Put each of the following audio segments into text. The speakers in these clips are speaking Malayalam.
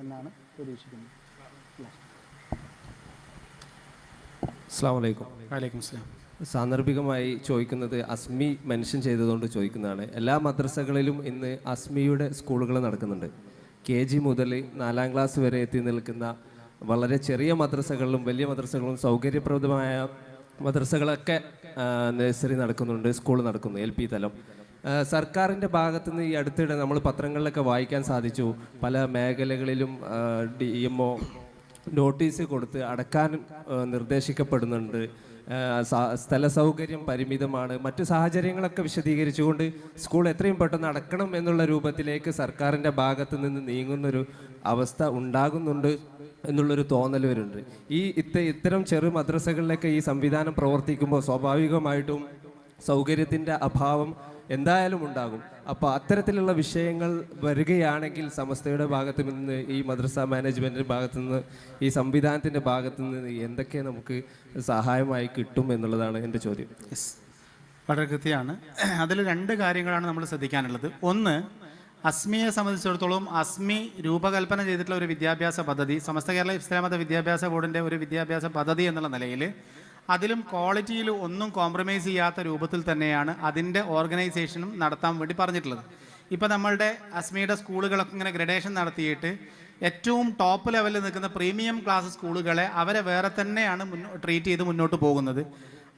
എന്നാണ് പ്രതീക്ഷിക്കുന്നത്. അസ്സലാമു അലൈക്കും. വലൈക്കും സ്ലാം. സാന്ദർഭികമായി ചോദിക്കുന്നത് അസ്മി മെൻഷൻ ചെയ്തതുകൊണ്ട് ചോദിക്കുന്നതാണ്. എല്ലാ മദ്രസകളിലും ഇന്ന് അസ്മിയുടെ സ്കൂളുകൾ നടക്കുന്നുണ്ട്. KG മുതൽ 4ാം ക്ലാസ് വരെ എത്തി നിൽക്കുന്ന വളരെ ചെറിയ മദ്രസകളിലും വലിയ മദ്രസകളും സൗകര്യപ്രദമായ മദ്രസകളൊക്കെ നഴ്സറി നടക്കുന്നുണ്ട്, സ്കൂൾ നടക്കുന്നു, LP തലം. സർക്കാരിൻ്റെ ഭാഗത്തുനിന്ന് ഈ അടുത്തിടെ നമ്മൾ പത്രങ്ങളിലൊക്കെ വായിക്കാൻ സാധിച്ചു, പല മേഖലകളിലും DMO നോട്ടീസ് കൊടുത്ത് അടക്കാൻ നിർദ്ദേശിക്കപ്പെടുന്നുണ്ട്. സ്ഥല സൗകര്യം പരിമിതമാണ്, മറ്റു സാഹചര്യങ്ങളൊക്കെ വിശദീകരിച്ചുകൊണ്ട് സ്കൂൾ എത്രയും പെട്ടെന്ന് അടക്കണം എന്നുള്ള രൂപത്തിലേക്ക് സർക്കാരിൻ്റെ ഭാഗത്തു നിന്ന് നീങ്ങുന്നൊരു അവസ്ഥ ഉണ്ടാകുന്നുണ്ട് എന്നുള്ളൊരു തോന്നൽ വരുന്നുണ്ട്. ഇത്തരം ചെറു മദ്രസകളിലൊക്കെ ഈ സംവിധാനം പ്രവർത്തിക്കുമ്പോൾ സ്വാഭാവികമായിട്ടും സൗകര്യത്തിൻ്റെ അഭാവം എന്തായാലും ഉണ്ടാകും. അപ്പോൾ അത്തരത്തിലുള്ള വിഷയങ്ങൾ വരികയാണെങ്കിൽ സമസ്തയുടെ ഭാഗത്തു നിന്ന്, ഈ മദ്രസ മാനേജ്മെൻറ്റിൻ്റെ ഭാഗത്തു നിന്ന്, ഈ സംവിധാനത്തിൻ്റെ ഭാഗത്തു നിന്ന് എന്തൊക്കെ നമുക്ക് സഹായമായി കിട്ടും എന്നുള്ളതാണ് എൻ്റെ ചോദ്യം. വളരെ കൃത്യമാണ്. അതിൽ 2 കാര്യങ്ങളാണ് നമ്മൾ ശ്രദ്ധിക്കാനുള്ളത്. ഒന്ന്, അസ്മിയെ സംബന്ധിച്ചിടത്തോളം അസ്മി രൂപകൽപ്പന ചെയ്തിട്ടുള്ള ഒരു വിദ്യാഭ്യാസ പദ്ധതി, സമസ്ത കേരള ഇസ്ലാം മത വിദ്യാഭ്യാസ ബോർഡിൻ്റെ ഒരു വിദ്യാഭ്യാസ പദ്ധതി എന്നുള്ള നിലയിൽ അതിലും ക്വാളിറ്റിയിൽ ഒന്നും കോംപ്രമൈസ് ചെയ്യാത്ത രൂപത്തിൽ തന്നെയാണ് അതിൻ്റെ ഓർഗനൈസേഷനും നടത്താൻ വേണ്ടി പറഞ്ഞിട്ടുള്ളത്. ഇപ്പോൾ നമ്മളുടെ അസ്മിയുടെ സ്കൂളുകളൊക്കെ ഇങ്ങനെ ഗ്രഡേഷൻ നടത്തിയിട്ട് ഏറ്റവും ടോപ്പ് ലെവലിൽ നിൽക്കുന്ന പ്രീമിയം ക്ലാസ് സ്കൂളുകളെ അവരെ വേറെ തന്നെയാണ് ട്രീറ്റ് ചെയ്ത് മുന്നോട്ട് പോകുന്നത്.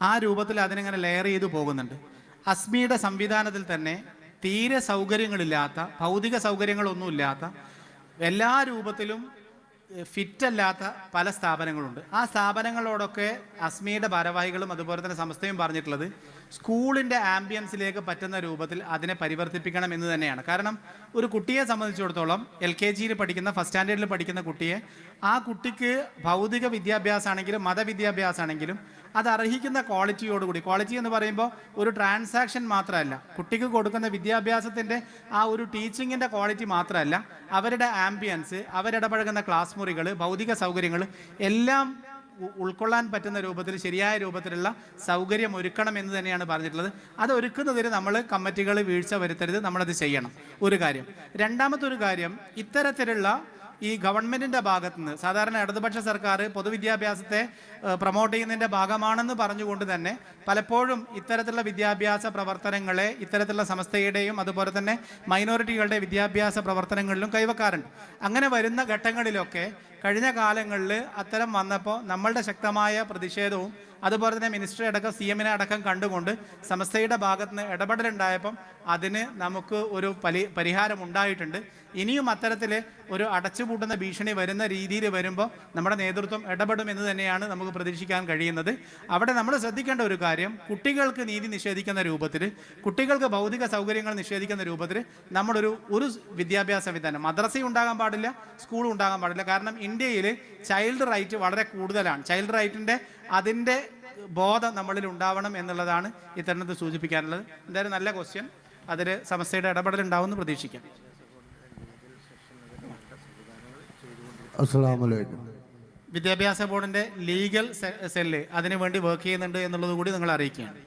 ആ രൂപത്തിൽ അതിനിങ്ങനെ ലെയർ ചെയ്ത് പോകുന്നുണ്ട്. അസ്മിയുടെ സംവിധാനത്തിൽ തന്നെ തീരെ സൗകര്യങ്ങളില്ലാത്ത, ഭൗതിക സൗകര്യങ്ങളൊന്നുമില്ലാത്ത, എല്ലാ രൂപത്തിലും ഫിറ്റല്ലാത്ത പല സ്ഥാപനങ്ങളുണ്ട്. ആ സ്ഥാപനങ്ങളോടൊക്കെ അസ്മിയുടെ ഭാരവാഹികളും അതുപോലെ തന്നെ സമസ്തയും പറഞ്ഞിട്ടുള്ളത് സ്കൂളിൻ്റെ ആംബിയൻസിലേക്ക് പറ്റുന്ന രൂപത്തിൽ അതിനെ പരിവർത്തിപ്പിക്കണം എന്ന് തന്നെയാണ്. കാരണം ഒരു കുട്ടിയെ സംബന്ധിച്ചിടത്തോളം LKGയിൽ പഠിക്കുന്ന, ഫസ്റ്റ് സ്റ്റാൻഡേർഡിൽ പഠിക്കുന്ന കുട്ടിയെ, ആ കുട്ടിക്ക് ഭൗതിക വിദ്യാഭ്യാസമാണെങ്കിലും മതവിദ്യാഭ്യാസമാണെങ്കിലും അത് അർഹിക്കുന്ന ക്വാളിറ്റിയോടുകൂടി, ക്വാളിറ്റി എന്ന് പറയുമ്പോൾ ഒരു ട്രാൻസാക്ഷൻ മാത്രമല്ല, കുട്ടിക്ക് കൊടുക്കുന്ന വിദ്യാഭ്യാസത്തിൻ്റെ ആ ഒരു ടീച്ചിങ്ങിൻ്റെ ക്വാളിറ്റി മാത്രമല്ല, അവരുടെ ആംബിയൻസ്, അവരിടപഴകുന്ന ക്ലാസ് മുറികൾ, ഭൗതിക സൗകര്യങ്ങൾ എല്ലാം ഉൾക്കൊള്ളാൻ പറ്റുന്ന രൂപത്തിൽ, ശരിയായ രൂപത്തിലുള്ള സൗകര്യം ഒരുക്കണം എന്ന് തന്നെയാണ് പറഞ്ഞിട്ടുള്ളത്. അത് ഒരുക്കുന്നതിന് നമ്മൾ കമ്മിറ്റികൾ വീഴ്ച വരുത്തരുത്, നമ്മളത് ചെയ്യണം. ഒരു കാര്യം. രണ്ടാമത്തെ ഒരു കാര്യം, ഇത്തരത്തിലുള്ള ഈ ഗവൺമെൻറ്റിൻ്റെ ഭാഗത്തുനിന്ന്, സാധാരണ ഇടതുപക്ഷ സർക്കാർ പൊതുവിദ്യാഭ്യാസത്തെ പ്രൊമോട്ട് ചെയ്യുന്നതിൻ്റെ ഭാഗമാണെന്ന് പറഞ്ഞുകൊണ്ട് തന്നെ പലപ്പോഴും ഇത്തരത്തിലുള്ള വിദ്യാഭ്യാസ പ്രവർത്തനങ്ങളെ ഇത്തരത്തിലുള്ള സമസ്തയുടെയും അതുപോലെ തന്നെ മൈനോറിറ്റികളുടെ വിദ്യാഭ്യാസ പ്രവർത്തനങ്ങളിലും കൈവക്കാറുണ്ട്. അങ്ങനെ വരുന്ന ഘട്ടങ്ങളിലൊക്കെ കഴിഞ്ഞ കാലങ്ങളിൽ അത്തരം വന്നപ്പോൾ നമ്മളുടെ ശക്തമായ പ്രതിഷേധവും അതുപോലെ തന്നെ മിനിസ്റ്ററി അടക്കം CM-നെ അടക്കം കണ്ടുകൊണ്ട് സമസ്തയുടെ ഭാഗത്തുനിന്ന് ഇടപെടലുണ്ടായപ്പം അതിന് നമുക്ക് ഒരു പരിഹാരം ഉണ്ടായിട്ടുണ്ട്. ഇനിയും അത്തരത്തിൽ ഒരു അടച്ചുപൂട്ടുന്ന ഭീഷണി വരുന്ന രീതിയിൽ വരുമ്പോൾ നമ്മുടെ നേതൃത്വം ഇടപെടുമെന്ന് തന്നെയാണ് നമുക്ക് പ്രതീക്ഷിക്കാൻ കഴിയുന്നത്. അവിടെ നമ്മൾ ശ്രദ്ധിക്കേണ്ട ഒരു കാര്യം, കുട്ടികൾക്ക് നീതി നിഷേധിക്കുന്ന രൂപത്തിൽ, കുട്ടികൾക്ക് ഭൗതിക സൗകര്യങ്ങൾ നിഷേധിക്കുന്ന രൂപത്തിൽ നമ്മളൊരു വിദ്യാഭ്യാസ സംവിധാനം, മദ്രസയും ഉണ്ടാകാൻ പാടില്ല, സ്കൂളും ഉണ്ടാകാൻ പാടില്ല. കാരണം ഇന്ത്യയിൽ ചൈൽഡ് റൈറ്റ് വളരെ കൂടുതലാണ്. ചൈൽഡ് റൈറ്റിൻ്റെ അതിൻ്റെ ബോധം നമ്മളിൽ ഉണ്ടാവണം എന്നുള്ളതാണ് ഇത്തരണത്തിൽ സൂചിപ്പിക്കാനുള്ളത്. എന്തായാലും നല്ല ക്വസ്റ്റ്യൻ, അതിൽ സമസ്തയുടെ ഇടപെടൽ ഉണ്ടാവുമെന്ന് പ്രതീക്ഷിക്കാം. അസ്സലാമു അലൈക്കും. വിദ്യാഭ്യാസ ബോർഡിൻ്റെ ലീഗൽ സെല്ല് അതിനുവേണ്ടി വർക്ക് ചെയ്യുന്നുണ്ട് എന്നുള്ളത് കൂടി നിങ്ങൾ അറിയിക്കുകയാണ്.